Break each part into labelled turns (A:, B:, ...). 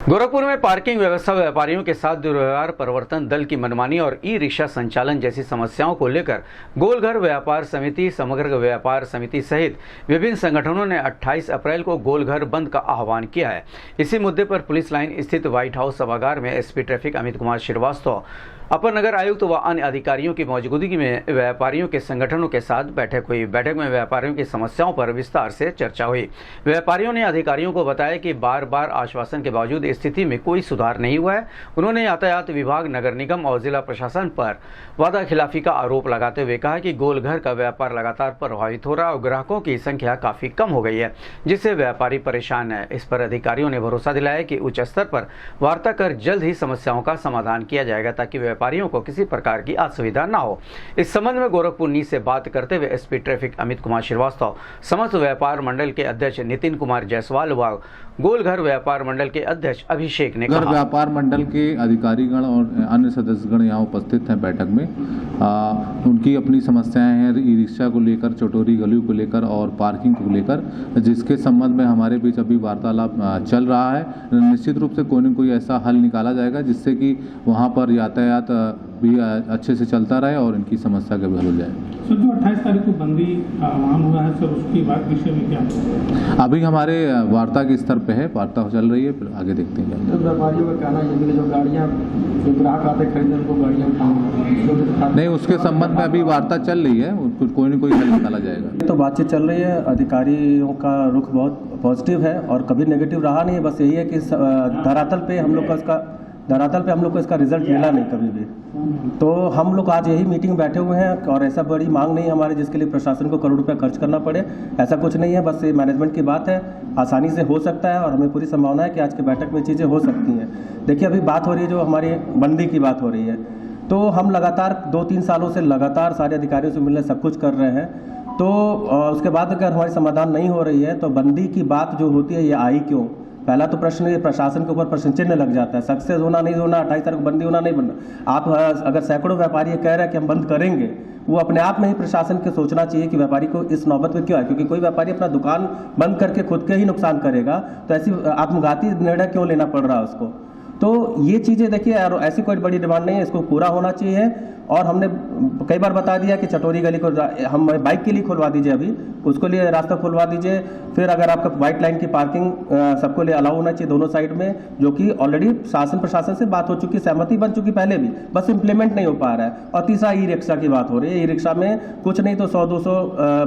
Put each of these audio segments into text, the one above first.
A: गोरखपुर में पार्किंग व्यवस्था, व्यापारियों के साथ दुर्व्यवहार, प्रवर्तन दल की मनमानी और ई रिक्शा संचालन जैसी समस्याओं को लेकर गोलघर व्यापार समिति, समग्र व्यापार समिति सहित विभिन्न संगठनों ने 28 अप्रैल को गोलघर बंद का आह्वान किया है। इसी मुद्दे पर पुलिस लाइन स्थित व्हाइट हाउस सभागार में एसपी ट्रैफिक अमित कुमार श्रीवास्तव, अपर नगर आयुक्त व अन्य अधिकारियों की मौजूदगी में व्यापारियों के संगठनों के साथ बैठक हुई। बैठक में व्यापारियों की समस्याओं पर विस्तार से चर्चा हुई। व्यापारियों ने अधिकारियों को बताया कि बार बार आश्वासन के बावजूद स्थिति में कोई सुधार नहीं हुआ है। उन्होंने यातायात विभाग, नगर निगम और जिला प्रशासन पर वादा खिलाफी का आरोप लगाते हुए कहा कि गोलघर का व्यापार लगातार प्रभावित हो रहा है और ग्राहकों की संख्या काफी कम हो गई है, जिससे व्यापारी परेशान है। इस पर अधिकारियों ने भरोसा दिलाया कि उच्च स्तर पर वार्ता कर जल्द ही समस्याओं का समाधान किया जाएगा ताकि व्यापारियों को किसी प्रकार की असुविधा न हो। इस संबंध में गोरखपुर न्यूज से बात करते हुए एसपी ट्रैफिक अमित कुमार श्रीवास्तव, समस्त व्यापार मंडल के अध्यक्ष नितिन कुमार जायसवाल व गोलघर व्यापार मंडल के अध्यक्ष अभिषेक ने कहा,
B: व्यापार मंडल के अधिकारीगण और अन्य सदस्यगण यहाँ उपस्थित हैं बैठक में। उनकी अपनी समस्याएं हैं ई रिक्शा को लेकर, चटोरी गलियों को लेकर और पार्किंग को लेकर, जिसके संबंध में हमारे बीच अभी वार्तालाप चल रहा है। निश्चित रूप से कोई न कोई ऐसा हल निकाला जाएगा जिससे कि वहाँ पर यातायात भी अच्छे से चलता रहे और इनकी समस्या का भी हल हो जाए।
C: सर, जो 28 तारीख को बंदी आह्वान हुआ है, सर उसकी बात विषय में क्या है?
B: अभी हमारे वार्ता के स्तर पे है, वार्ता चल रही है, फिर आगे देखते हैं।
D: तो व्यापारियों का कहना है कि जो गाड़ियाँ ग्राहक आते खरीदने उनको गाड़ियाँ
B: नहीं, उसके संबंध में अभी वार्ता चल रही है, कोई न कोई हल निकाला जाएगा।
E: तो बातचीत चल रही है। अधिकारियों का रुख बहुत पॉजिटिव है और कभी नेगेटिव रहा नहीं है। बस यही है कि धरातल पे हम लोग को इसका रिजल्ट मिला नहीं कभी भी। तो हम लोग आज यही मीटिंग बैठे हुए हैं और ऐसा बड़ी मांग नहीं है हमारी जिसके लिए प्रशासन को करोड़ रुपया खर्च करना पड़े, ऐसा कुछ नहीं है। बस ये मैनेजमेंट की बात है, आसानी से हो सकता है और हमें पूरी संभावना है कि आज की बैठक में चीज़ें हो सकती हैं। देखिए, अभी बात हो रही है, जो हमारी बंदी की बात हो रही है, तो हम लगातार 2-3 सालों से लगातार सारे अधिकारियों से मिलने सब कुछ कर रहे हैं। तो उसके बाद अगर हमारी समाधान नहीं हो रही है तो बंदी की बात जो होती है ये आई क्यों? पहला तो प्रश्न ये प्रशासन के ऊपर प्रश्न चिन्ह लग जाता है। सक्सेस होना नहीं होना, 28 तारीख को बंदी होना नहीं बनना। आप अगर सैकड़ों व्यापारी कह रहे हैं कि हम बंद करेंगे, वो अपने आप में ही प्रशासन को सोचना चाहिए कि व्यापारी को इस नौबत में क्यों है, क्योंकि कोई व्यापारी अपना दुकान बंद करके खुद के ही नुकसान करेगा तो ऐसी आत्मघाती निर्णय क्यों लेना पड़ रहा है उसको। तो ये चीज़ें देखिए, ऐसी कोई बड़ी डिमांड नहीं है, इसको पूरा होना चाहिए। और हमने कई बार बता दिया कि चटोरी गली को हम बाइक के लिए खुलवा दीजिए, अभी उसके लिए रास्ता खुलवा दीजिए। फिर अगर आपका व्हाइट लाइन की पार्किंग सबको लिए अलाउ होना चाहिए दोनों साइड में, जो कि ऑलरेडी शासन प्रशासन से बात हो चुकी, सहमति बन चुकी पहले भी, बस इम्प्लीमेंट नहीं हो पा रहा है। और तीसरा ई रिक्शा की बात हो रही है। ई रिक्शा में कुछ नहीं तो 100-200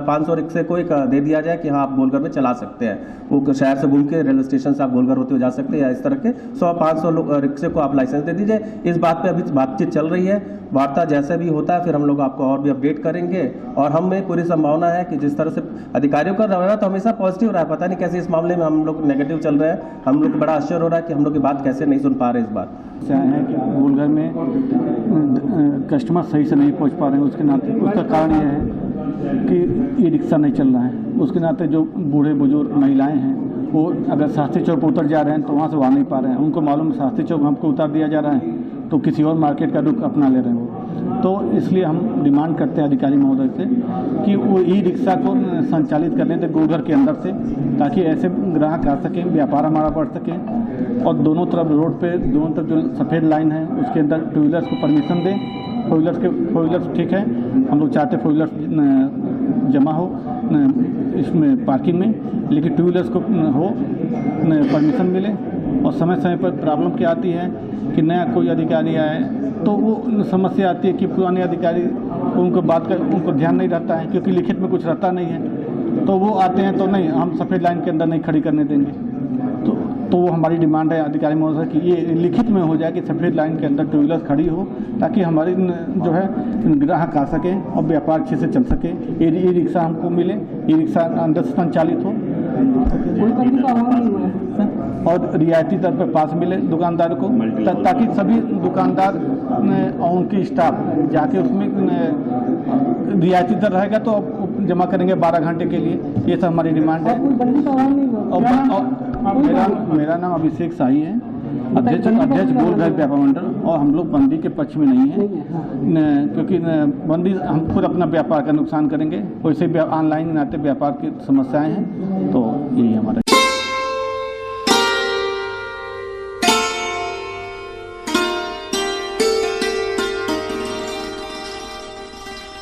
E: 500 रिक्शे को एक दे दिया जाए कि हाँ आप गोलघर में चला सकते हैं। वो शहर से घूम के रेलवे स्टेशन से आप गोलघर होते हुए जा सकते हैं, या इस तरह के 100-500 रिक्शे को आप लाइसेंस दे दीजिए। इस बात पे अभी बातचीत चल रही है। वार्ता जैसे भी होता है फिर हम लोग आपको और भी अपडेट करेंगे। और हमें पूरी संभावना है कि जिस तरह से अधिकारियों का रवैया तो हमेशा पॉजिटिव रहा है, पता नहीं कैसे इस मामले में हम लोग नेगेटिव चल रहे हैं। हम लोग को बड़ा आश्चर्य हो रहा है कि हम लोग की बात कैसे नहीं सुन पा रहे इस बात
F: है कि गोलघर में कस्टमर सही से नहीं पहुंच पा रहे हैं। उसके नाते उसका कारण यह है कि ई रिक्शा नहीं चल रहा है। उसके नाते जो बूढ़े बुजुर्ग महिलाएं हैं वो अगर शास्त्री चौक पर उतर जा रहे हैं तो वहाँ से वहाँ नहीं पा रहे हैं। उनको मालूम है शास्त्री चौक हमको उतार दिया जा रहा है तो किसी और मार्केट का रुख अपना ले रहे हैं वो। तो इसलिए हम डिमांड करते हैं अधिकारी महोदय से कि वो ई रिक्शा को संचालित करने दें गोलघर के अंदर से, ताकि ऐसे ग्राहक आ सकें, व्यापार हमारा बढ़ सके। और दोनों तरफ रोड पे दोनों तरफ जो सफ़ेद लाइन है उसके अंदर टू व्हीलर्स को परमिशन दें। फोर व्हीलर्स ठीक है, हम लोग चाहते फोर व्हीलर्स जमा हो इसमें पार्किंग में, लेकिन टू व्हीलर्स को हो परमिशन मिले। और समय समय पर प्रॉब्लम क्या आती है कि नया कोई अधिकारी आए तो वो समस्या आती है कि पुराने अधिकारी को उनको ध्यान नहीं रहता है, क्योंकि लिखित में कुछ रहता नहीं है। तो वो आते हैं तो नहीं, हम सफ़ेद लाइन के अंदर नहीं खड़ी करने देंगे। तो वो हमारी डिमांड है अधिकारी महोदय की ये लिखित में हो जाए कि सफ़ेद लाइन के अंदर टू व्हीलर्स खड़ी हो, ताकि हमारी जो है ग्राहक आ सके और व्यापार अच्छे से चल सके। ई रिक्शा हमको मिले, ई रिक्शा अंदर से संचालित हो और रियायती दर पर पास मिले दुकानदार को, ताकि सभी दुकानदार और उनकी स्टाफ जाके उसमें रियायती दर रहेगा तो जमा करेंगे 12 घंटे के लिए। ये सब हमारी डिमांड है। और मेरा नाम अभिषेक शाही है, अध्यक्ष गोलघर व्यापार मंडल। और हम लोग बंदी के पक्ष में नहीं है, क्योंकि बंदी हम खुद अपना व्यापार का नुकसान करेंगे। वैसे ऑनलाइन नाते व्यापार की समस्याएं हैं, तो यही हमारा